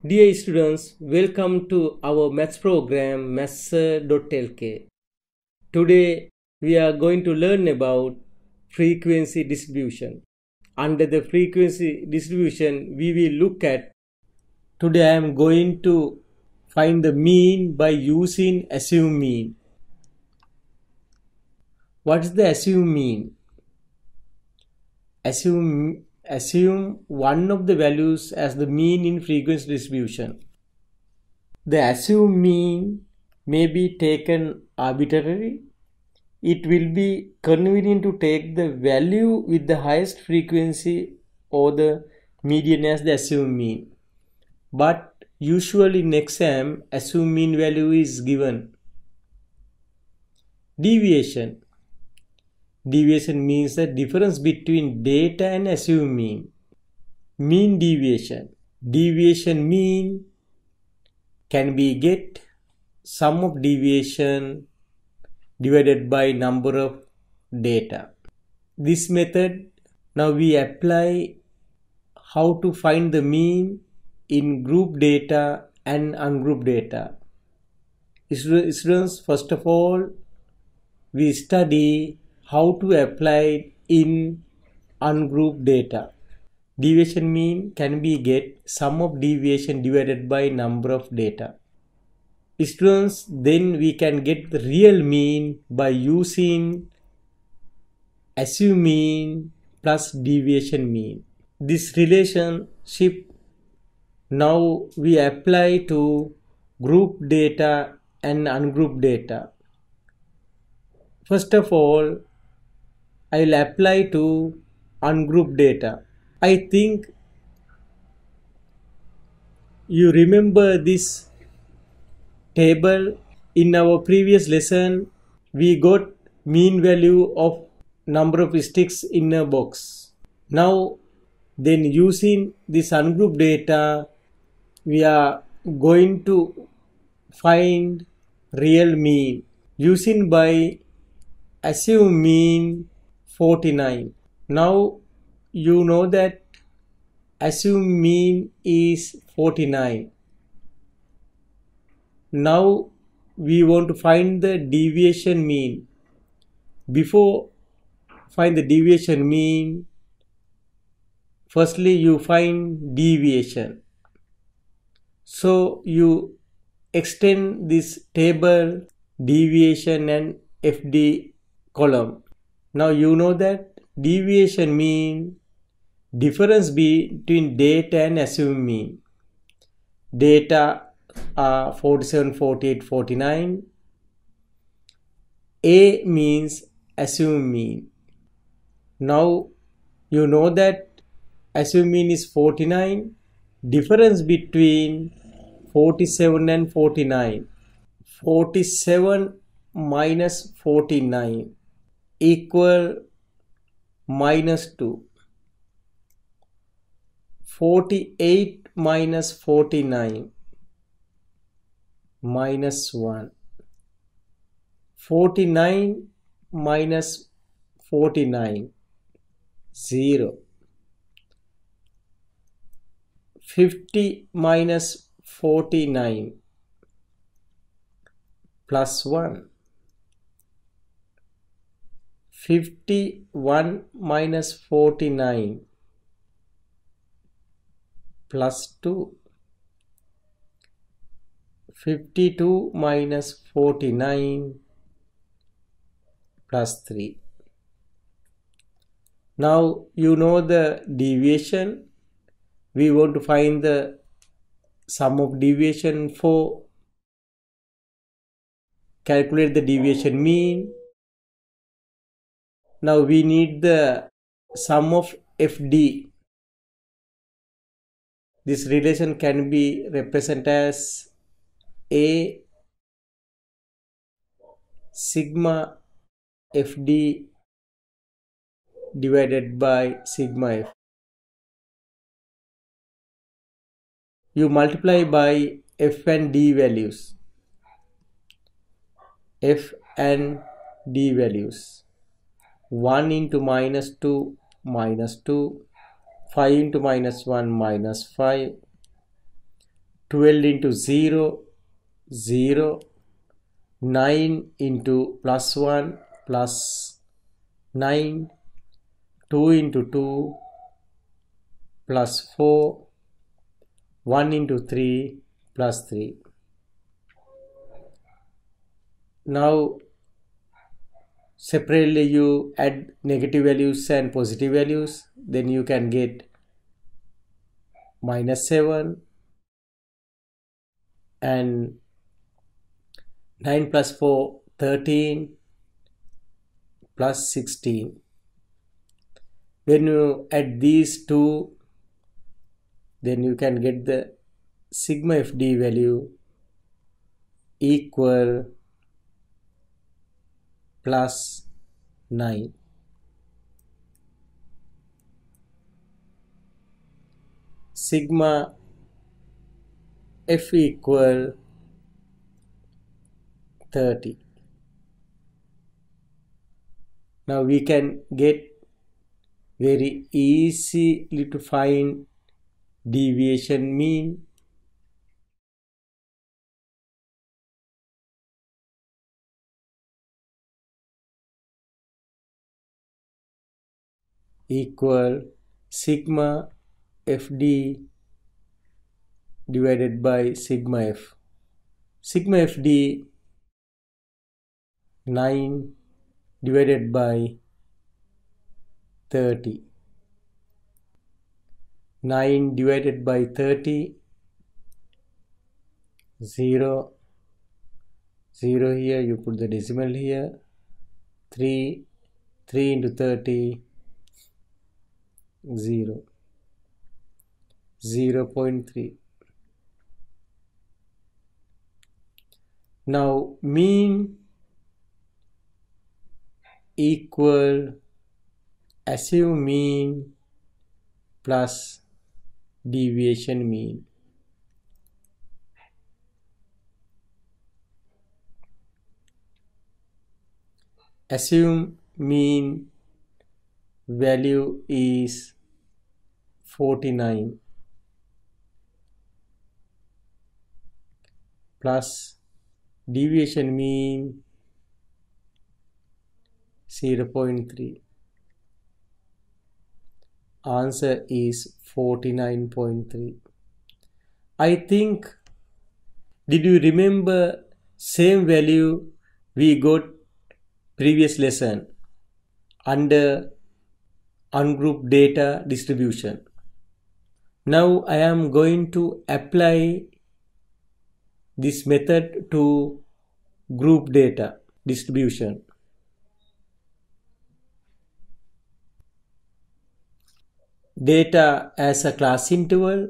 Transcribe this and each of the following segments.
Dear students, welcome to our maths program maths.lk. Today we are going to learn about frequency distribution. Under the frequency distribution we will look at, today I am going to find the mean by using assumed mean. What is the assumed mean? Assume one of the values as the mean in frequency distribution. The assumed mean may be taken arbitrarily. It will be convenient to take the value with the highest frequency or the median as the assumed mean. But usually in exam, assumed mean value is given. Deviation. Deviation means the difference between data and assumed mean. Mean deviation. Deviation mean can be get sum of deviation divided by number of data. This method now we apply how to find the mean in group data and ungrouped data. Students, first of all, we study how to apply it in ungrouped data. Deviation mean can be get sum of deviation divided by number of data. Students, then we can get the real mean by using assumed mean plus deviation mean. This relationship now we apply to group data and ungrouped data. First of all, I will apply to ungrouped data. I think you remember this table. In our previous lesson, we got mean value of number of sticks in a box. Now, then using this ungrouped data, we are going to find real mean using by assumed mean 49. Now you know that assumed mean is 49. Now we want to find the deviation mean. Before find the deviation mean, firstly you find deviation. So you extend this table deviation and FD column. Now you know that deviation mean difference between data and assumed mean. Data are 47, 48, 49. A means assumed mean. Now you know that assumed mean is 49. Difference between 47 and 49. 47 minus 49 equal minus 2. 48 minus 49 minus 1. 49 minus 49 0. 50 minus 49 plus 1. 51 minus 49 plus 2. 52 minus 49 plus 3. Now you know the deviation. We want to find the sum of deviation for calculate the deviation mean. Now we need the sum of FD. This relation can be represented as A sigma FD divided by sigma F. You multiply by F and D values. F and D values. 1 into minus 2 minus 2, 5 into minus 1 minus 5, 12 into 0, 0, 9 into plus 1 plus 9, 2 into 2 plus 4, 1 into 3 plus 3. Now separately you add negative values and positive values, then you can get -7 and 9 plus 4, 13 plus 16. When you add these two, then you can get the sigma FD value equal plus 9. Sigma F equal 30. Now we can get very easily to find deviation mean. Equal sigma FD divided by sigma F. Sigma FD 9 divided by 30. 9 divided by 30, 0, 0 here, you put the decimal here, 3, 3 into 30, 0, 0.3. Now mean equal assume mean plus deviation mean. Assume mean value is 49 plus deviation mean 0.3. Answer is 49.3. I think, did you remember same value we got previous lesson under ungrouped data distribution? Now I am going to apply this method to group data distribution. Data as a class interval.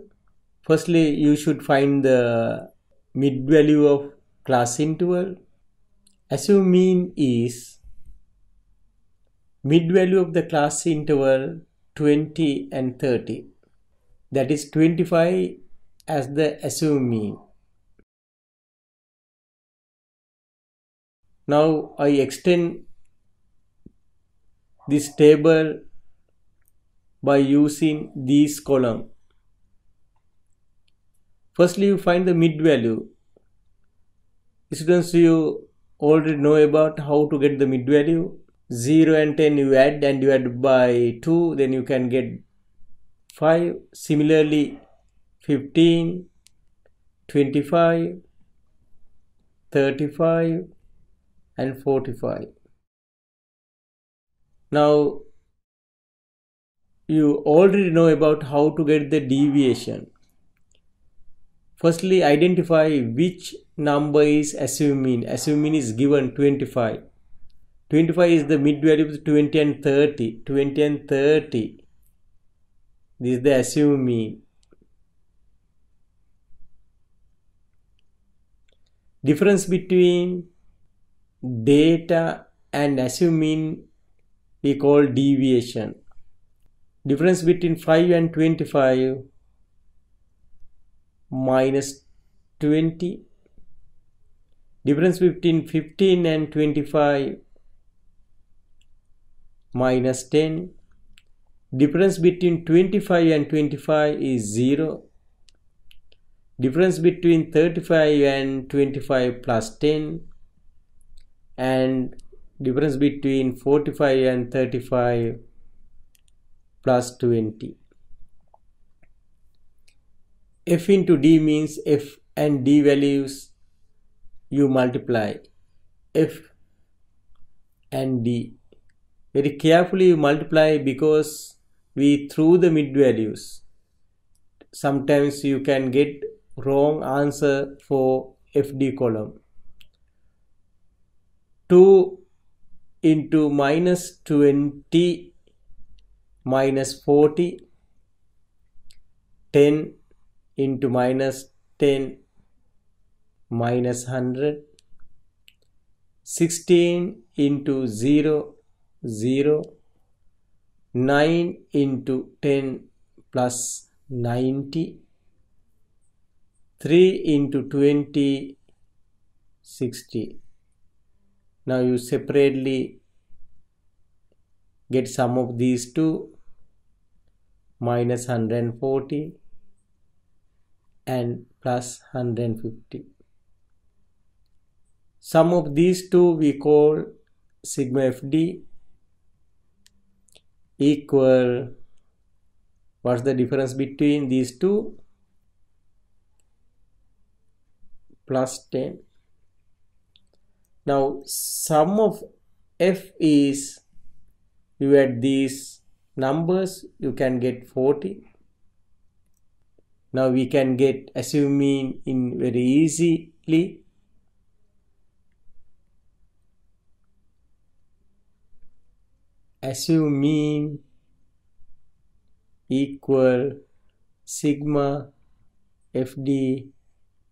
Firstly, you should find the mid value of class interval. Assume mean is mid value of the class interval 20 and 30. That is 25 as the assume mean. Now I extend this table by using these columns. Firstly, you find the mid value. Students, you already know about how to get the mid value. 0 and 10 you add and divide by 2, then you can get 5. Similarly, 15, 25, 35 and 45. Now you already know about how to get the deviation. Firstly, identify which number is assume mean. Assume mean is given 25. 25 is the mid value of 20 and 30. 20 and 30. This is the assume mean. Difference between data and assume mean we call deviation. Difference between 5 and 25 minus 20. Difference between 15 and 25 minus 10. Difference between 25 and 25 is 0. difference between 35 and 25 plus 10, and difference between 45 and 35 plus 20. F into D means F and D values you multiply. F and D. Very carefully you multiply because we threw the mid values. Sometimes you can get wrong answer for FD column. 2 into minus 20 minus 40, 10 into minus 10 minus 100, 16 into 0, 0, 9 into 10 plus 90, 3 into 20, 60. Now you separately get sum of these two, minus 140 and plus 150. Sum of these two we call sigma FD equal, what's the difference between these two? Plus 10. Now sum of F is, you add these numbers, you can get 40. Now we can get assume mean in very easily. Assume mean equal sigma FD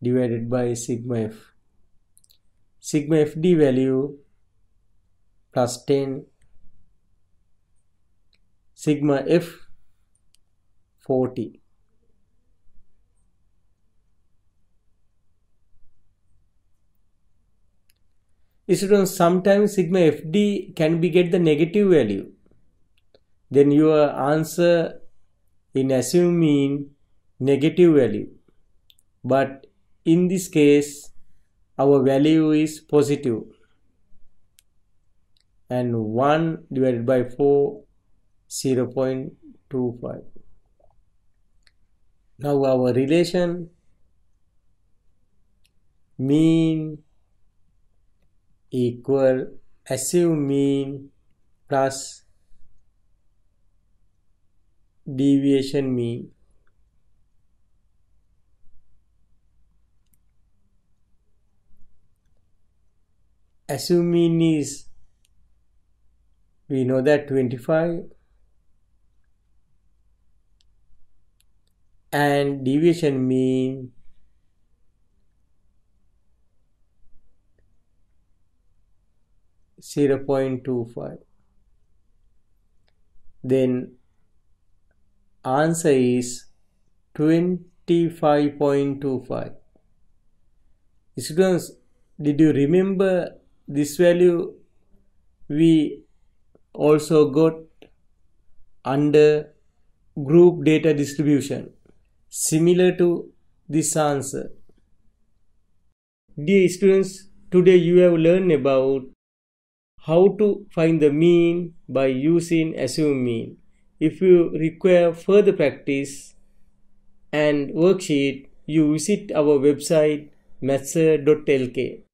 divided by sigma F. Sigma FD value plus 10, sigma F 40. Students, sometimes sigma FD can be get the negative value. Then your answer in assume mean negative value. But in this case, our value is positive. And 1 divided by 4, 0.25. Now our relation mean equal assume mean plus deviation mean. Assume mean is, we know that 25, and deviation mean .25. Then answer is 25.25. Students, did you remember this value we also got under group data distribution, similar to this answer? Dear students, today you have learned about how to find the mean by using assume mean. If you require further practice and worksheet, you visit our website mathsir.lk.